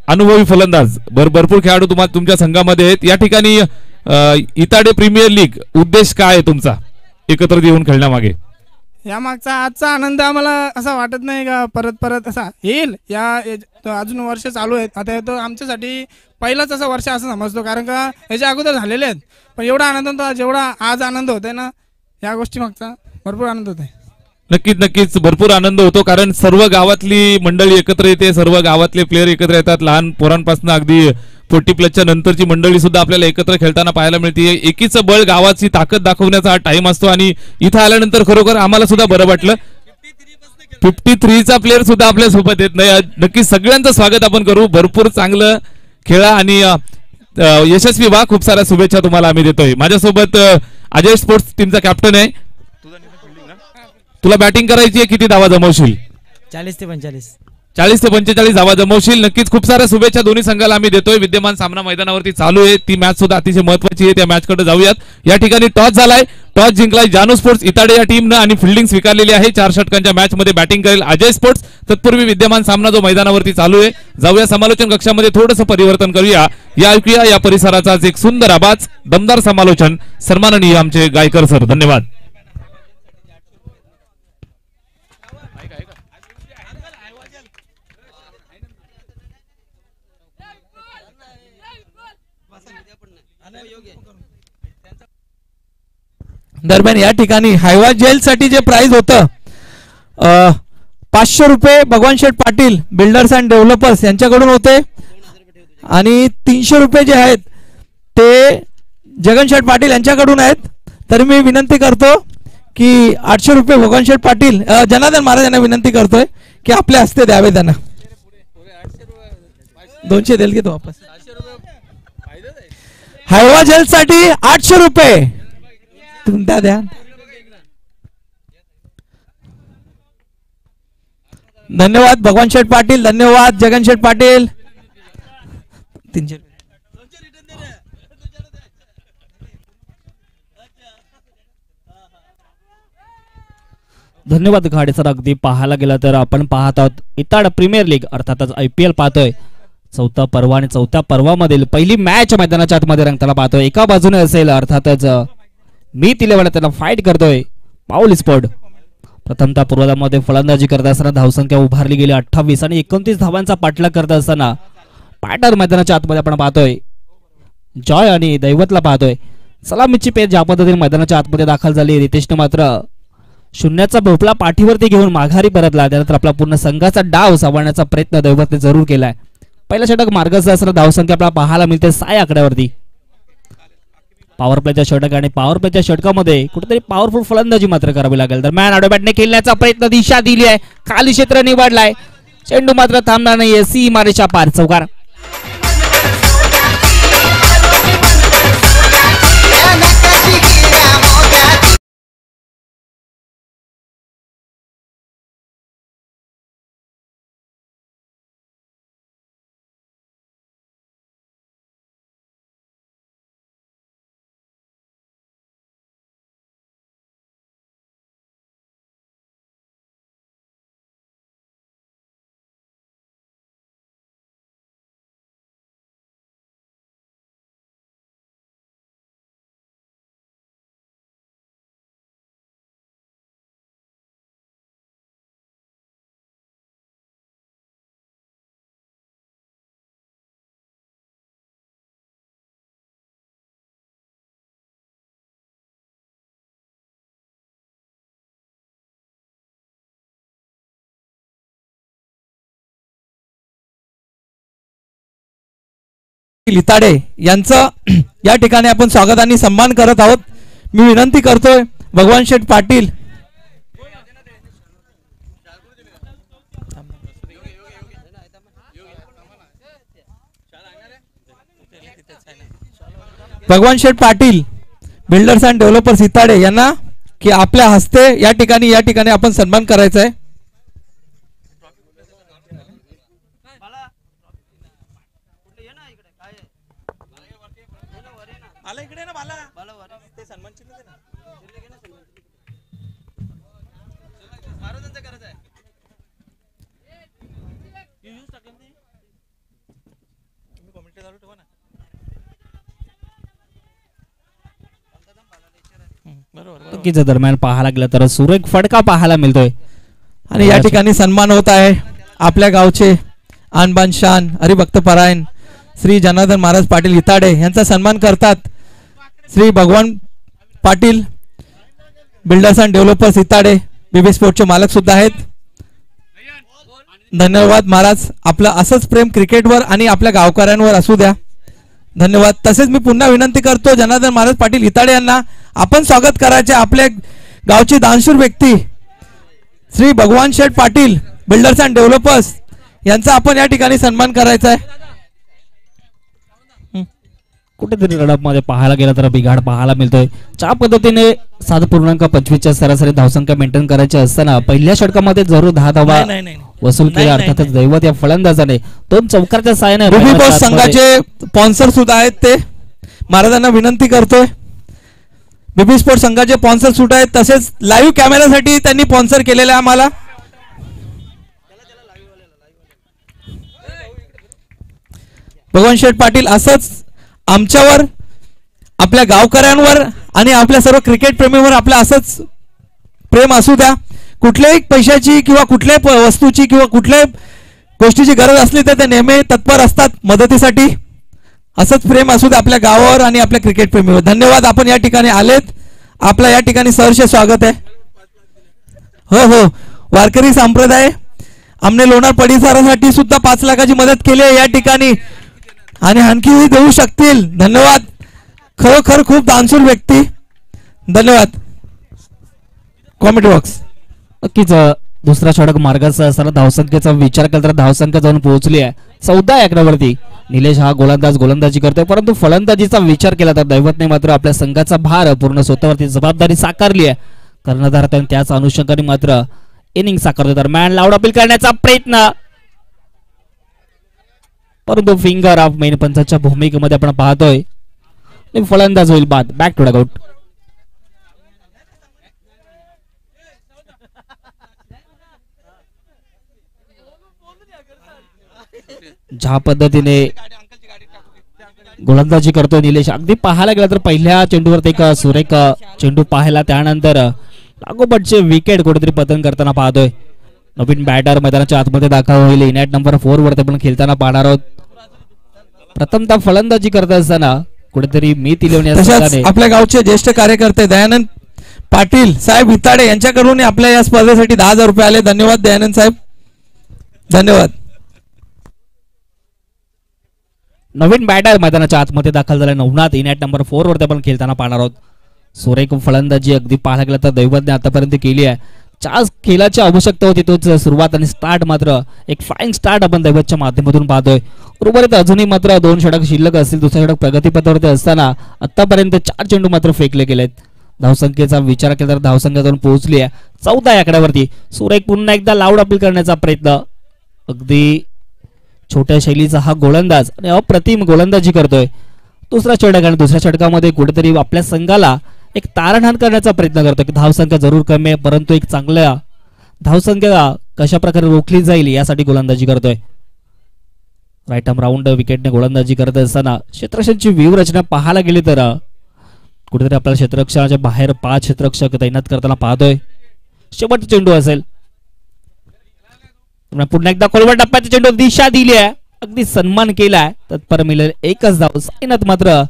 अनुभवी फलंदाज भरपूर खेळाडू तुम्हाला तुमच्या संघामध्ये आहेत. या ठिकाणी इताडे प्रीमियर लीग उद्देश काय आहे तुमचा एकत्र येऊन खेळण्यामागे? या मागचा आजचा आनंद आम्हाला असा वाटत नाही का परत असा येईल. अजून वर्ष चालू आहेत. आता तो आमच्यासाठी पहिलाच असं वर्ष असं समजतो, कारण का याच्या अगोदर झालेले आहेत. पण एवढा आनंद होता जेवढा आज आनंद होतोय ना, या गोष्टी मागचा भरपूर आनंद होत आहे. नक्कीच भरपूर आनंद होतो, कारण सर्व गावातली मंडळी एकत्र येते. सर्व गावातले प्लेयर एकत्र येतात. लहान पोरांपासून अगदी 40+ नंतरची मंडळी सुद्धा आपल्याला एकत्र खेळताना पाहायला मिळते. एकीचं बळ गावाची ताकद दाखवण्याचा हा टाइम असतो आणि इथं आल्यानंतर खरोखर आम्हाला सुद्धा बरं वाटलं. 53चा प्लेयर सुद्धा आपल्या सोबत येत नाही. नक्की सगळ्यांचं स्वागत आपण करू. भरपूर चांगलं खेळा आणि यशस्वी व्हा. खूप साऱ्या शुभेच्छा तुम्हाला आम्ही देतोय. माझ्यासोबत अजय स्पोर्ट्स टीमचा कॅप्टन आहे. तुला बॅटिंग करायची आहे. किती धावा जमवशील? 40-45. 40-45 धावा जमवशील. नक्कीच खूप साऱ्या शुभेच्छा दोन्ही संघाला आम्ही देतोय. विद्यमान सामना मैदानावरती चालू आहे. ती मॅच सुद्धा अतिशय महत्वाची आहे. त्या मॅच कडे जाऊयात. या ठिकाणी टॉस झालाय. टॉस जिंकलाय जानू स्पोर्ट्स इताडे या टीमनं आणि फिल्डिंग स्वीकारलेली आहे. 4 षटकांच्या मॅच मध्ये बॅटिंग करेल अजय स्पोर्ट्स. तत्पूर्वी विद्यमान सामना जो मैदानावरती चालू आहे, जाऊया समालोचन कक्षामध्ये थोडंसं परिवर्तन करूया. या ऐकूया या परिसराचा एक सुंदर आवाज. दमदार समालोचन सन्माननीय आमचे गायकर सर. धन्यवाद. दरम्यान या ठिकाणी हायवा जेल साठी जे प्राइस होतं 500 रुपये भगवान शेठ पाटील बिल्डर्स अँड डेव्हलपर्स यांच्याकडून होते आणि 300 रुपये जे आहेत ते जगन शेठ पाटील यांच्याकडून आहेत. तर मी विनंती करतो की 800 रुपये भगवान शेठ पाटील जनार्दन महाराज यांना विनंती करतोय की आपल्या हस्ते द्यावे. त्यांना 200 देईल की तो वापस. हायवा जेल साठी 800 रुपये द्या. धन्यवाद भगवान शेठ पाटील. धन्यवाद जगन शेठ पाटील. 300. धन्यवाद घाडे सर. अगदी पाहायला गेलं तर आपण पाहत आहोत इताड प्रीमियर लीग अर्थातच IPL पाहतोय. 4था पर्व आणि 4थ्या पर्वामधील पहिली मॅच मैदानाच्या आतमध्ये रंगताना पाहतोय. एका बाजूने असेल अर्थातच मी तिलेवाला त्याला फाईट करतोय पाऊल स्पोर्ट. प्रथमतः पूर्वदामध्ये फलंदाजी करत असताना धावसंख्या उभारली गेली 28 आणि 29 धावांचा पाठलाग करत असताना पॅटर मैदानाच्या आतमध्ये आपण पाहतोय जॉय आणि दैवतला पाहतोय. सलामीची पेच ज्या पद्धतीने मैदानाच्या आतमध्ये दाखल झाली. रितेशने मात्र शून्याचा भोपळा पाठीवरती घेऊन माघारी परतला. त्यानंतर आपला पूर्ण संघाचा डाव सावरण्याचा प्रयत्न दैवतने जरूर केलाय. पहिला षटक मार्गस्थ असताना धावसंख्या आपल्याला पाहायला मिळते 6 आकड्यावरती. पॉवर प्लेच्या षटक आणि पॉवर प्लेच्या षटकामध्ये कुठेतरी पॉवरफुल फलंदाजी मात्र करावी लागेल. दरम्यान आडोबॅटने खेळण्याचा प्रयत्न, दिशा दिली आहे, खाली क्षेत्र निवडलाय, चेंडू मात्र थांबणार नाहीये. सीमारेषा पार, चौकार. लिताडे यांचं या ठिकाणी आपण स्वागत आणि सन्मान करत आहोत. मी विनंती करतोय भगवान शेठ पाटील बिल्डर्स अँड डेव्हलपर्स लिताडे यांना की आपल्या हस्ते या ठिकाणी आपण सन्मान करायचा आहे. चुकीच्या दरम्यान पाहायला गेलं तर सुरेख फटका पाहायला मिळतोय आणि या ठिकाणी सन्मान होत आहे आपल्या गावचे आणबान शान हरिभक्त परायण श्री जनार्दन महाराज पाटील लिताडे यांचा सन्मान करतात Shri Bhagwan Patil builders and developers Litade BB स्पोर्टचे मालक सुद्धा आहेत. धन्यवाद महाराज, आपलं असंच प्रेम क्रिकेटवर आणि आपल्या गावकऱ्यांवर असू द्या. धन्यवाद. तसेच मी पुन्हा विनंती करतो जनार्दन महाराज पाटील लिताडे यांना आपण स्वागत करायचे. आपल्या गावचे दानशूर व्यक्ती श्री भगवान शेठ पाटील बिल्डर्स अँड डेव्हलपर्स यांचा आपण या ठिकाणी सन्मान करायचा आहे. कुठेतरी मध्ये पाहायला गेला तर बिघाड पाहायला मिळतोय. ज्या पद्धतीने 7.25च्या सरासरी धावसंख्या मेंटेन करायची असताना पहिल्या षटकामध्ये जरूर 10 धावा वसूल केल्या. अर्थातच दैवत या फलंदाजाने 2 चौकारच्या साहाय्याने बीबी बॉस संघाचे स्पॉन्सर सुद्धा आहेत. ते महाराजांना विनंती करतोय बीबी स्पोर्ट संघाचे स्पॉन्सर सुद्धा आहेत. तसेच लाईव्ह कॅमेरासाठी त्यांनी स्पॉन्सर केलेलं आहे आम्हाला. भगवान शेठ पाटील असंच आमच्यावर आपल्या गावकऱ्यांवर आणि आपल्या सर्व क्रिकेट प्रेमीवर आपलं असंच प्रेम असू द्या. कुठल्याही पैशाची किंवा कुठल्याही वस्तूची किंवा कुठल्याही गोष्टीची गरज असली तर ते नेहमी तत्पर असतात मदतीसाठी. असंच प्रेम असू द्या आपल्या गावावर आणि आपल्या क्रिकेट प्रेमीवर. धन्यवाद. आपण या ठिकाणी आलेत, आपलं या ठिकाणी सहर्ष स्वागत आहे. हो हो, वारकरी संप्रदाय आमने लोणार परिसरासाठी सुद्धा 5 लाखाची मदत केली आहे या ठिकाणी आणि आणखीही देऊ शकतील. धन्यवाद. खरोखर खूप दानशूर व्यक्ती. धन्यवाद. Comedy box. नक्कीच दुसरा षटक मार्गाचा असताना धावसंख्येचा विचार केला तर धावसंख्या जाऊन पोहोचली आहे 14 आकड्यावरती. निलेश हा गोलंदाजी करतोय, परंतु फलंदाजीचा विचार केला तर दैवतने मात्र आपल्या संघाचा भार पूर्ण स्वतःवरती जबाबदारी साकारली आहे. कर्णधार त्याच अनुषंगाने मात्र इनिंग साकारतो. दरम्यान लाऊड अपील करण्याचा प्रयत्न, परंतु फिंगर ऑफ मेन पंचाच्या भूमिकेमध्ये आपण पाहतोय फलंदाज होईल बाद. Back to dugout. ज्या पद्धतीने गोलंदाजी करतोय निलेश, अगदी पाहायला गेला तर पहिल्या चेंडूवरती एक सुरेख चेंडू पाहायला, त्यानंतर लागोपाठचे विकेट कुठेतरी पतन करताना पाहतोय. नवीन बॅटर मैदानाच्या आतमध्ये दाखल होईल. इनॅट नंबर 4 वरती आपण खेळताना पाहणार आहोत. प्रथमतः फलंदाजी करत असताना कुठेतरी मी तिलवण्यासाठी आपल्या गावचे ज्येष्ठ कार्यकर्ते दयानंद पाटील साहेब हिताडे यांच्याकडून आपल्या या स्पर्धेसाठी 10,000 रुपये आले. धन्यवाद दयानंद साहेब, धन्यवाद. नवीन बॅटर मैदानाच्या आतमध्ये दाखल झाला नवनाथ. इनॅट नंबर 4 वरती आपण खेळताना पाहणार आहोत. सुरेख फलंदाजी अगदी पाहायला गेलं तर दैवतने आतापर्यंत केली आहे. 4 खेळाची आवश्यकता होती, तोच सुरुवात आणि स्टार्ट मात्र एक फ्लाइंग स्टार्ट आपण दैवतच्या माध्यमातून पाहतोय. उर्वरित अजूनही मात्र 2 षटक शिल्लक असतील. दुसरा षटक प्रगतीपथावरती असताना आतापर्यंत 4 चेंडू मात्र फेकले गेलेत. धावसंख्येचा विचार केला तर धावसंख्या जाऊन पोहोचली आहे 14 आकड्यावरती. सुरेख पुन्हा एकदा लाऊड अपील करण्याचा प्रयत्न. अगदी छोट्या शैलीचा हा गोलंदाज आणि अप्रतिम गोलंदाजी करतोय. दुसरा षटक आणि दुसऱ्या षटकामध्ये कुठेतरी आपल्या संघाला एक तारणहाण करण्याचा प्रयत्न करतोय की धावसंख्या जरूर कमी आहे, परंतु एक चांगल्या धावसंख्या कशा प्रकारे रोखली जाईल यासाठी गोलंदाजी करतोय. राईट आर्म राऊंड विकेटने गोलंदाजी करत असताना क्षेत्ररक्षणाची व्यूहरचना पाहायला गेली तर कुठेतरी आपल्याला क्षेत्ररक्षणाच्या बाहेर 5 क्षेत्ररक्षक तैनात करताना पाहतोय. शेवटचा चेंडू असेल. पुन्हा एकदा खोलवर टप्प्याचा चेंडू दिशा दिली आहे, अगदी सन्मान केलाय. तत्पर मिळेल एकच धाव. साईनाथ मात्र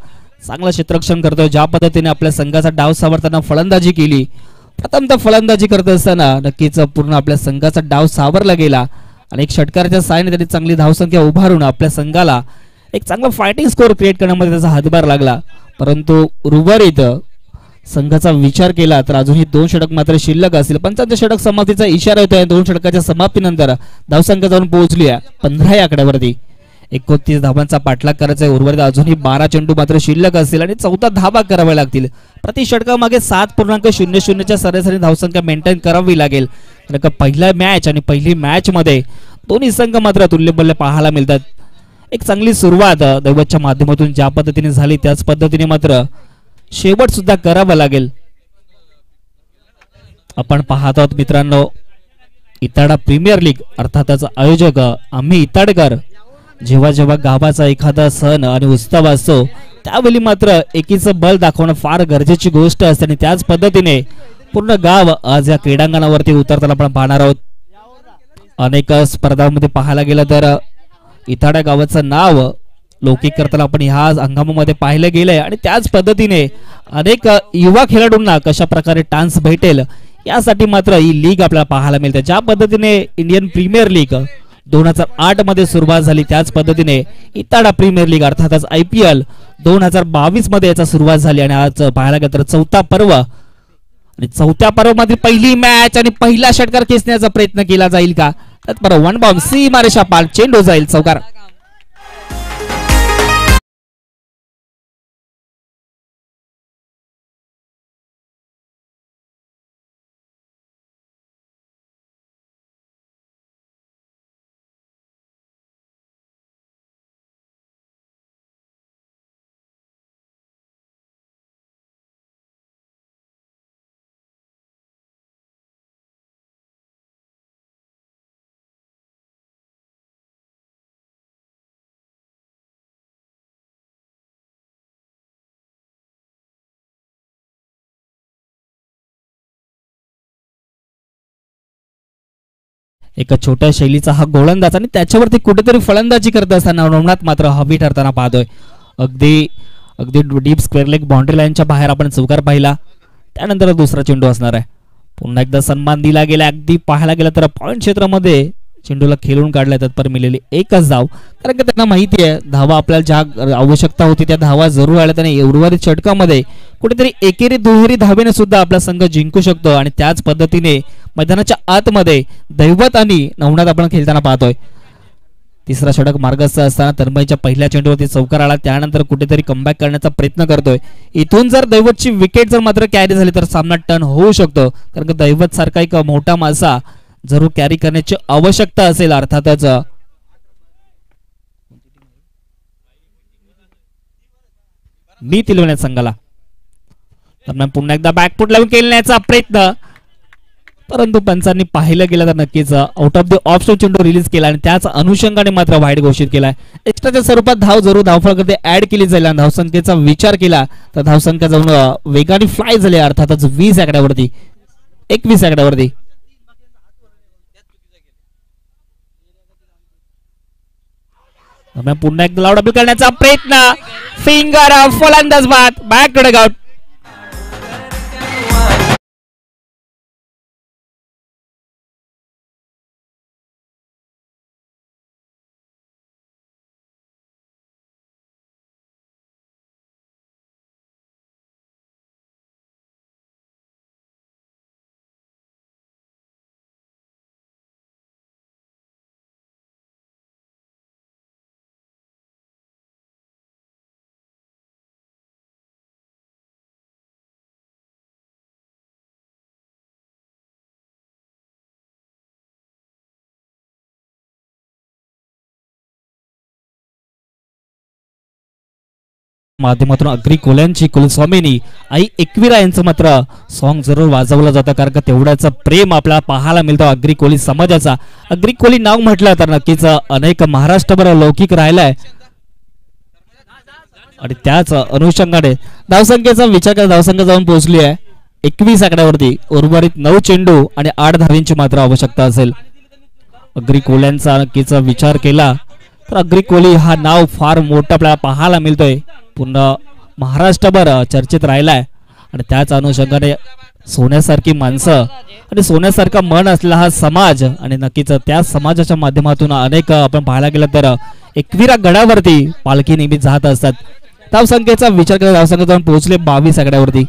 चांगलं क्षेत्ररक्षण करतोय. ज्या पद्धतीने आपल्या संघाचा डाव सावरताना फलंदाजी केली, प्रथमतः फलंदाजी करत असताना नक्कीच पूर्ण आपल्या संघाचा डाव सावरला गेला आणि एक षटकाराच्या साहाय्याने त्यांनी चांगली धावसंख्या उभारून आपल्या संघाला एक चांगला फायटिंग स्कोर क्रिएट करण्यामध्ये त्याचा हातभार लागला. परंतु उर्वरित संघाचा विचार केला तर अजूनही 2 षटक मात्र शिल्लक असतील. 5 षटक समाप्तीचा इशारा येतोय. 2 षटकाच्या समाप्तीनंतर धावसंख्या जाऊन पोहोचली आहे 15 या आकड्यावरती. 29 धावांचा पाठलाग करायचा आहे. उर्वरित अजूनही 12 चेंडू मात्र शिल्लक असतील आणि 14 धावा कराव्या लागतील. प्रति षटकामागे 7.00 च्या सरासरी धावसंख्या मेंटेन करावी लागेल. कारण पहिला मॅच आणि पहिली मॅच मध्ये दोन्ही संघ मात्र तुल्यबल्य पाहायला मिळतात. एक चांगली सुरुवात दैवतच्या माध्यमातून ज्या पद्धतीने झाली त्याच पद्धतीने मात्र शेवट सुद्धा करावा लागेल. आपण पाहत आहोत मित्रांनो, इताडा प्रीमियर लीग अर्थातच आयोजक आम्ही इताडकर. जेव्हा जेव्हा गावाचा एखादा सण आणि उत्सव असतो त्यावेळी मात्र एकीचं बल दाखवणं फार गरजेची गोष्ट असते आणि त्याच पद्धतीने पूर्ण गाव आज या क्रीडांगणावरती उतरताना आपण पाहणार आहोत. अनेक स्पर्धांमध्ये पाहायला गेलं तर इताडा गावाचं नाव लौकिक करताना आपण ह्या हंगामामध्ये पाहिलं गेलंय आणि त्याच पद्धतीने अनेक युवा खेळाडूंना कशा प्रकारे चान्स भेटेल यासाठी मात्र ही लीग आपल्याला पाहायला मिळते. ज्या पद्धतीने इंडियन प्रीमियर लीग 2008 मध्ये सुरुवात झाली त्याच पद्धतीने इताडा प्रीमियर लीग अर्थातच IPL 2022 मध्ये याचा सुरुवात झाली आणि आज पाहायला गेलं तर 4था पर्व आणि 4थ्या पर्व मध्ये पहिली मॅच आणि पहिला षटकार खेचण्याचा प्रयत्न केला जाईल का? तत्पर 1 बॉम्ब सीमारेषा पार, चेंडू जाईल चौकार. एका छोट्या शैलीचा हा गोलंदाज आणि त्याच्यावरती कुठेतरी फलंदाजी करत असताना नवनाथ मात्र हवी ठरताना पाहतोय. अगदी डीप स्क्वेअर लेग बाउंड्री लाईनच्या बाहेर आपण चौकार पाहिला. त्यानंतर दुसरा चेंडू असणार आहे. पुन्हा एकदा सन्मान दिला गेला. अगदी पाहायला गेला तर पॉइंट क्षेत्रामध्ये चेंडूला खेळून काढलाय. तत्पर मिळालेली एकच धाव. कारण की त्यांना माहिती आहे धावा आपल्याला ज्या आवश्यकता होती त्या धावा जरूर आल्या. त्याने उर्वरित षटकामध्ये कुठेतरी एकेरी दुहेरी धावेने सुद्धा आपला संघ जिंकू शकतो आणि त्याच पद्धतीने मैदानाच्या आतमध्ये दैवत आणि नवनाथ आपण खेळताना पाहतोय. तिसरा षटक मार्गस्थ असताना तन्मयच्या पहिल्या चेंडूवरती चौकार आला. त्यानंतर कुठेतरी कमबॅक करण्याचा प्रयत्न करतोय. इथून जर दैवतची विकेट जर मात्र कॅरी झाली तर सामना टर्न होऊ शकतो. कारण की दैवत सारखा एक मोठा मासा जरूर कॅरी करण्याची आवश्यकता असेल. अर्थातच मी तिलवण्यात संघाला पुन्हा एकदा बॅकफूट लावून खेळण्याचा प्रयत्न, परंतु पंचांनी पाहिलं गेलं तर नक्कीच आउट ऑफ द ऑप्शन चेंडू रिलीज केला आणि त्याच अनुषंगाने मात्र वाईट घोषित केलाय. एक्स्ट्राच्या स्वरूपात धाव जरूर धावफळामध्ये ऍड केली जाईल. धावसंख्येचा विचार केला तर धावसंख्या जाऊन वेगाने फ्लाय झाली. अर्थातच 20 आकड्यावरती 21 आकड्यावरती. पुन्हा एकदा लाऊड अपील करण्याचा प्रयत्न, फिंगर फलंदाज बाद, बॅक डगआउट. माध्यमातून अग्री कोल्यांची कुलस्वामिनी आई एकविरा यांचं मात्र सॉन्ग जरूर वाजवलं जातं, कारण का तेवढ्याचं प्रेम आपल्याला पाहायला मिळतं अग्री कोली समाजाचा. अग्री कोली नाव म्हटलं तर नक्कीच अनेक महाराष्ट्रभर लौकिक राहिलाय आणि त्याच अनुषंगाने धावसंख्येचा विचार करता धावसंख्या जाऊन पोहोचली आहे 21 आकड्यावरती. उर्वरित 9 चेंडू आणि 8 धावींची मात्र आवश्यकता असेल. अग्री कोल्यांचा नक्कीच विचार केला तर अग्री कोहली हा नाव फार मोठं आपल्याला पाहायला मिळतोय, पूर्ण महाराष्ट्रभर चर्चेत राहिलाय आणि त्याच अनुषंगाने सोन्यासारखी माणसं आणि सोन्यासारखा मन असलेला हा समाज आणि नक्कीच त्या समाजाच्या माध्यमातून अनेक आपण पाहायला गेलं तर 21 गडावरती पालखी नेहमी जात असतात. धावसंख्येचा विचार केला धावसंख्या जाऊन पोहोचले 22 आकड्यावरती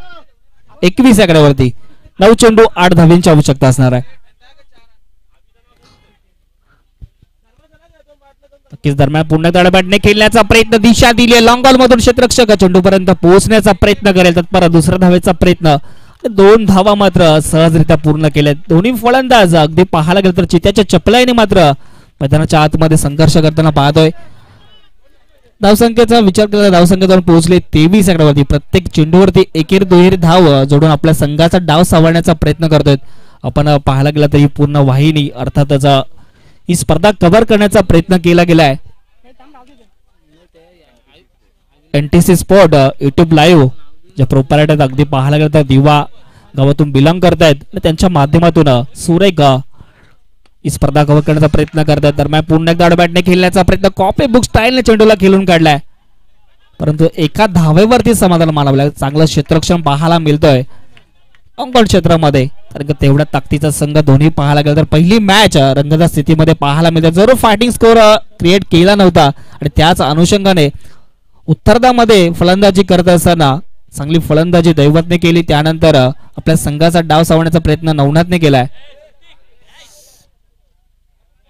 21 आकड्यावरती. 9 चेंडू 8 धावींची आवश्यकता असणार आहे. नक्कीच दरम्यान पुन्हा तडबडने खेळण्याचा प्रयत्न दिशा दिली लॉंग बॉल मधून क्षेत्ररक्षक चेंडूपर्यंत पोहोचण्याचा प्रयत्न करेल, तत्पर दुसऱ्या धावेचा प्रयत्न 2 धावा मात्र सहजरित्या पूर्ण केल्या. दोन्ही फलंदाज अगदी पाहायला गेलं तर चित्याच्या चपलाईने मात्र मैदानाच्या आतमध्ये संघर्ष करताना पाहतोय. धावसंख्येचा विचार केला धावसंख्या जाऊन पोहोचले 23 आकड्यावरती. प्रत्येक चेंडूवरती एकेर दुहेरी धाव जोडून आपल्या संघाचा डाव सावरण्याचा प्रयत्न करतोय. आपण पाहायला गेला तर ही पूर्ण वाहिनी अर्थातच ही स्पर्धा कव्हर करण्याचा प्रयत्न केला गेलाय. एनटीसी स्पोर्ट युट्यूब लाईव्ह जे प्रोपरायटर अगदी पाहायला गेलं तर दिवा गावातून बिलॉंग करतायत त्यांच्या माध्यमातून सुरेख ही स्पर्धा कव्हर करण्याचा प्रयत्न करतात. दरम्यान पुन्हा एकदा बॅटने खेळण्याचा प्रयत्न कॉपी बुक स्टाईलने चेंडूला खेळून काढलाय, परंतु एका धावेवरती समाधान मानावं लागेल. चांगलं क्षेत्ररक्षण पाहायला मिळतोय अंगण क्षेत्रामध्ये, कारण का तेवढ्या ताकदीचा संघ दोन्ही पाहायला गेला तर पहिली मॅच रंगत स्थितीमध्ये पाहायला मिळते. जरूर फायटिंग स्कोर क्रिएट केला नव्हता आणि त्याच अनुषंगाने उत्तरार्धामध्ये फलंदाजी करत असताना चांगली फलंदाजी दैवतने केली, त्यानंतर आपल्या संघाचा डाव सावरण्याचा प्रयत्न नवनाथने केलाय.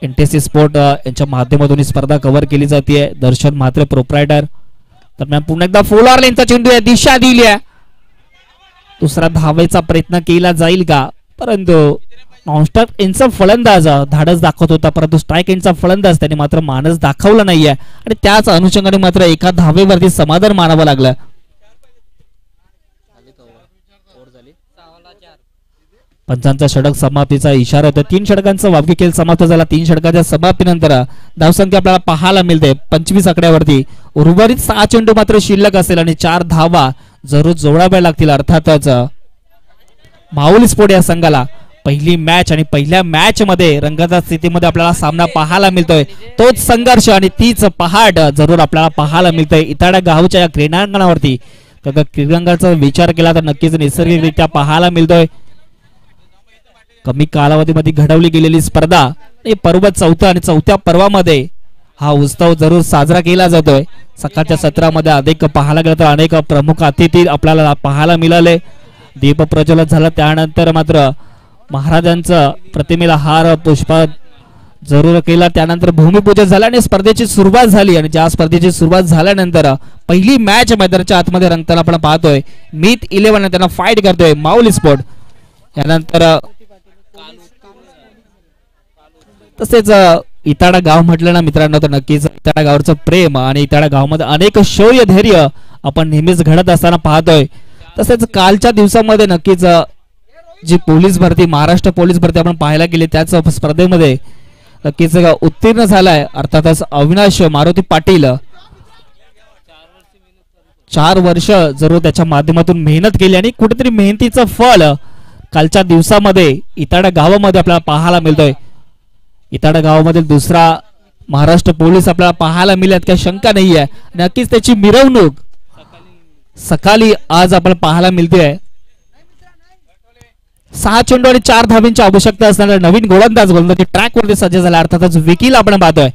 एनटीसी स्पोर्ट यांच्या माध्यमातून ही स्पर्धा कव्हर केली जाते. दर्शन मात्र प्रोप्रायटर. दरम्यान पुन्हा एकदा फुल ऑर्लेनचा चेंडू आहे, दिशा दिली आहे. दुसरा धावेचा प्रयत्न केला जाईल का, परंतु नॉनस्टॉप यांचा फलंदाज धाडस दाखवत होता, परंतु स्ट्राईक यांचा फलंदाज त्यांनी मात्र मानस दाखवला नाहीये आणि त्याच अनुषंगाने मात्र एका धावेवरती समाधान मानावं लागलं. पंचांचा षटक समाप्तीचा इशारा होता. 3 षटकांचा वावगी खेळ समाप्त झाला. 3 षटकाच्या समाप्तीनंतर धावसंख्या आपल्याला पाहायला मिळते 25 आकड्यावरती. उर्वरित 6 चेंडू मात्र शिल्लक असेल आणि 4 धावा जरूर जोडाव्या लागतील. अर्थातच माऊली स्पोर्ट या संघाला पहिली मॅच आणि पहिल्या मॅच मध्ये रंगाच्या स्थितीमध्ये आपल्याला सामना पाहायला मिळतोय. तोच संघर्ष आणि तीच पहाट जरूर आपल्याला पाहायला मिळतोय इताडा गावच्या या क्रीडांगणावरती. तर क्रीडांगणाचा विचार केला तर नक्कीच नैसर्गिकरित्या पाहायला मिळतोय. कमी कालावधीमध्ये घडवली गेलेली स्पर्धा हे पर्व 4थं आणि 4थ्या पर्वामध्ये हा उत्सव जरूर साजरा केला जातोय. सकाळच्या सत्रामध्ये अनेक पाहायला गेलं तर अनेक प्रमुख अतिथी आपल्याला पाहायला मिळाले. दीप प्रज्वलन झालं, त्यानंतर मात्र महाराजांचं प्रतिमेला हार पुष्प जरूर केला, त्यानंतर भूमिपूजन झालं आणि स्पर्धेची सुरुवात झाली. आणि ज्या स्पर्धेची सुरुवात झाल्यानंतर पहिली मॅच मैदानाच्या आतमध्ये रंगताना आपण पाहतोय. मीत 11 त्यांना फाईट करतोय माऊली स्पोर्ट. यानंतर तसेच इताडा गाव म्हटलं ना मित्रांनो तर नक्कीच इताडा गावचं प्रेम आणि इताडा गावामध्ये अनेक शौर्य धैर्य आपण नेहमीच घडत असताना पाहतोय. तसेच कालच्या दिवसामध्ये नक्कीच जी पोलीस भरती महाराष्ट्र पोलीस भरती आपण पाहायला गेली त्याच स्पर्धेमध्ये नक्कीच उत्तीर्ण झालाय. अर्थातच अविनाश मारुती पाटील 4 वर्ष जरूर त्याच्या माध्यमातून मेहनत केली आणि कुठेतरी मेहनतीचं फळ कालच्या दिवसामध्ये इताडा गावामध्ये आपल्याला पाहायला मिळतोय. इताडा गावामधील दुसरा महाराष्ट्र पोलीस आपल्याला पाहायला मिळत काही शंका नाहीये. नक्कीच त्याची मिरवणूक सकाळी आज आपण पाहायला मिळते. 6 चेंडू आणि 4 धावींची आवश्यकता असणारा नवीन गोलंदाज गोलंदाजी ट्रॅक वरती सज्ज झाला. अर्थातच विकील आपण पाहतोय.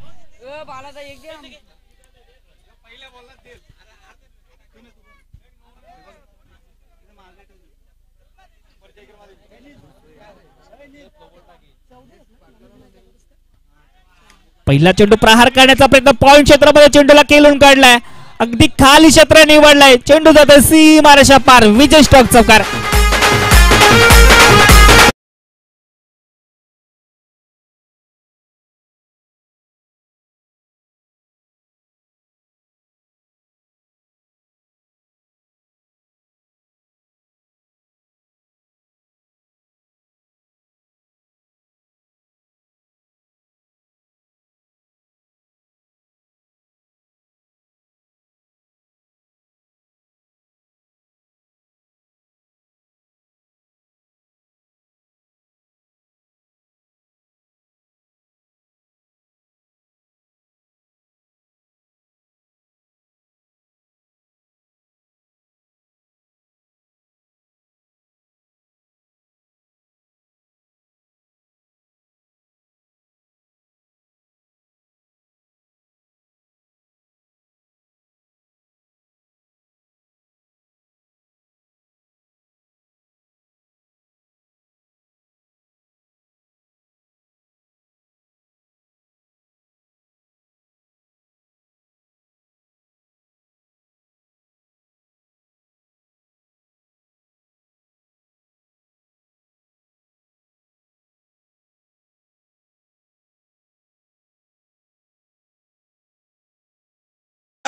पहिला चेंडू प्रहार करण्याचा प्रयत्न पॉइंट क्षेत्रामध्ये चेंडूला खेळून काढलाय. अगदी खाली क्षेत्र निवडलाय. चेंडू जातोय सीमारेषा पार. विजय स्टॉक चौकार.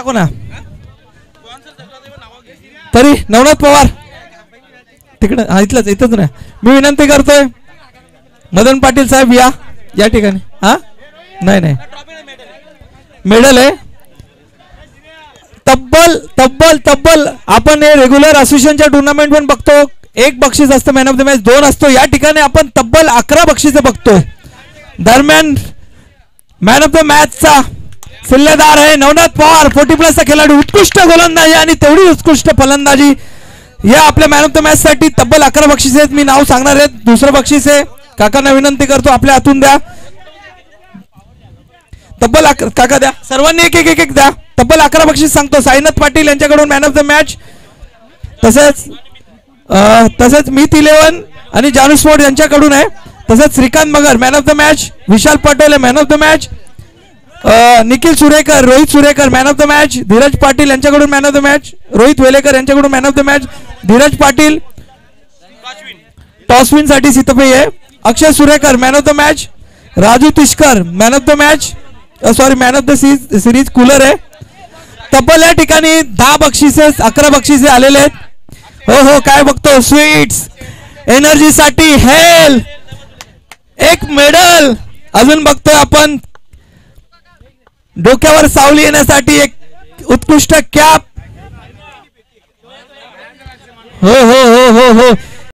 टाकू ना तरी नवनाथ पवार तिकडे इथंच ना मी विनंती करतोय मदन पाटील साहेब या ठिकाणी हा नाही मेडल आहे तब्बल आपण हे रेग्युलर असोसिएशनच्या टुर्नामेंट पण बघतो एक बक्षीस असतं मॅन ऑफ द मॅच 2 असतो या ठिकाणी आपण तब्बल 11 बक्षिसे बघतोय दरम्यान मॅन ऑफ द मॅचचा सिल्लेदार आहे नवनाथ पवार 40+ खेळाडू उत्कृष्ट गोलंदाजी आणि तेवढी उत्कृष्ट फलंदाजी या आपल्या मॅन ऑफ द मॅच साठी तब्बल 11 बक्षीस आहेत मी नाव सांगणार आहे दुसरं बक्षीस आहे काकांना विनंती करतो आपल्या हातून द्या तब्बल काका द्या सर्वांनी एक द्या तब्बल 11 बक्षीस सांगतो साईनाथ पाटील यांच्याकडून मॅन ऑफ द मॅच तसेच मिथ 11 आणि जानू स्पोर्ट यांच्याकडून आहे तसेच Shrikant Magar man of the match Vishal Patel man of the match Nikhil Surekar Rohit Surekar man of the match Dhiraj Patil यांच्याकडून man of the match Rohit Velekar यांच्याकडून man of the match Dhiraj Patil toss win साठी सिद्धपई आहे Akshay Surekar man of the match Raju Tishkar man of the match sorry man of the series cooler आहे तब्बल या ठिकाणी 10 बक्षिसे 11 बक्षिसे आलेले आहेत हो काय बघतो स्वीट्स एनर्जी साठी हेल एक मेडल अजून बघतोय आपण डोक्यावर सावली येण्यासाठी एक उत्कृष्ट कॅप हो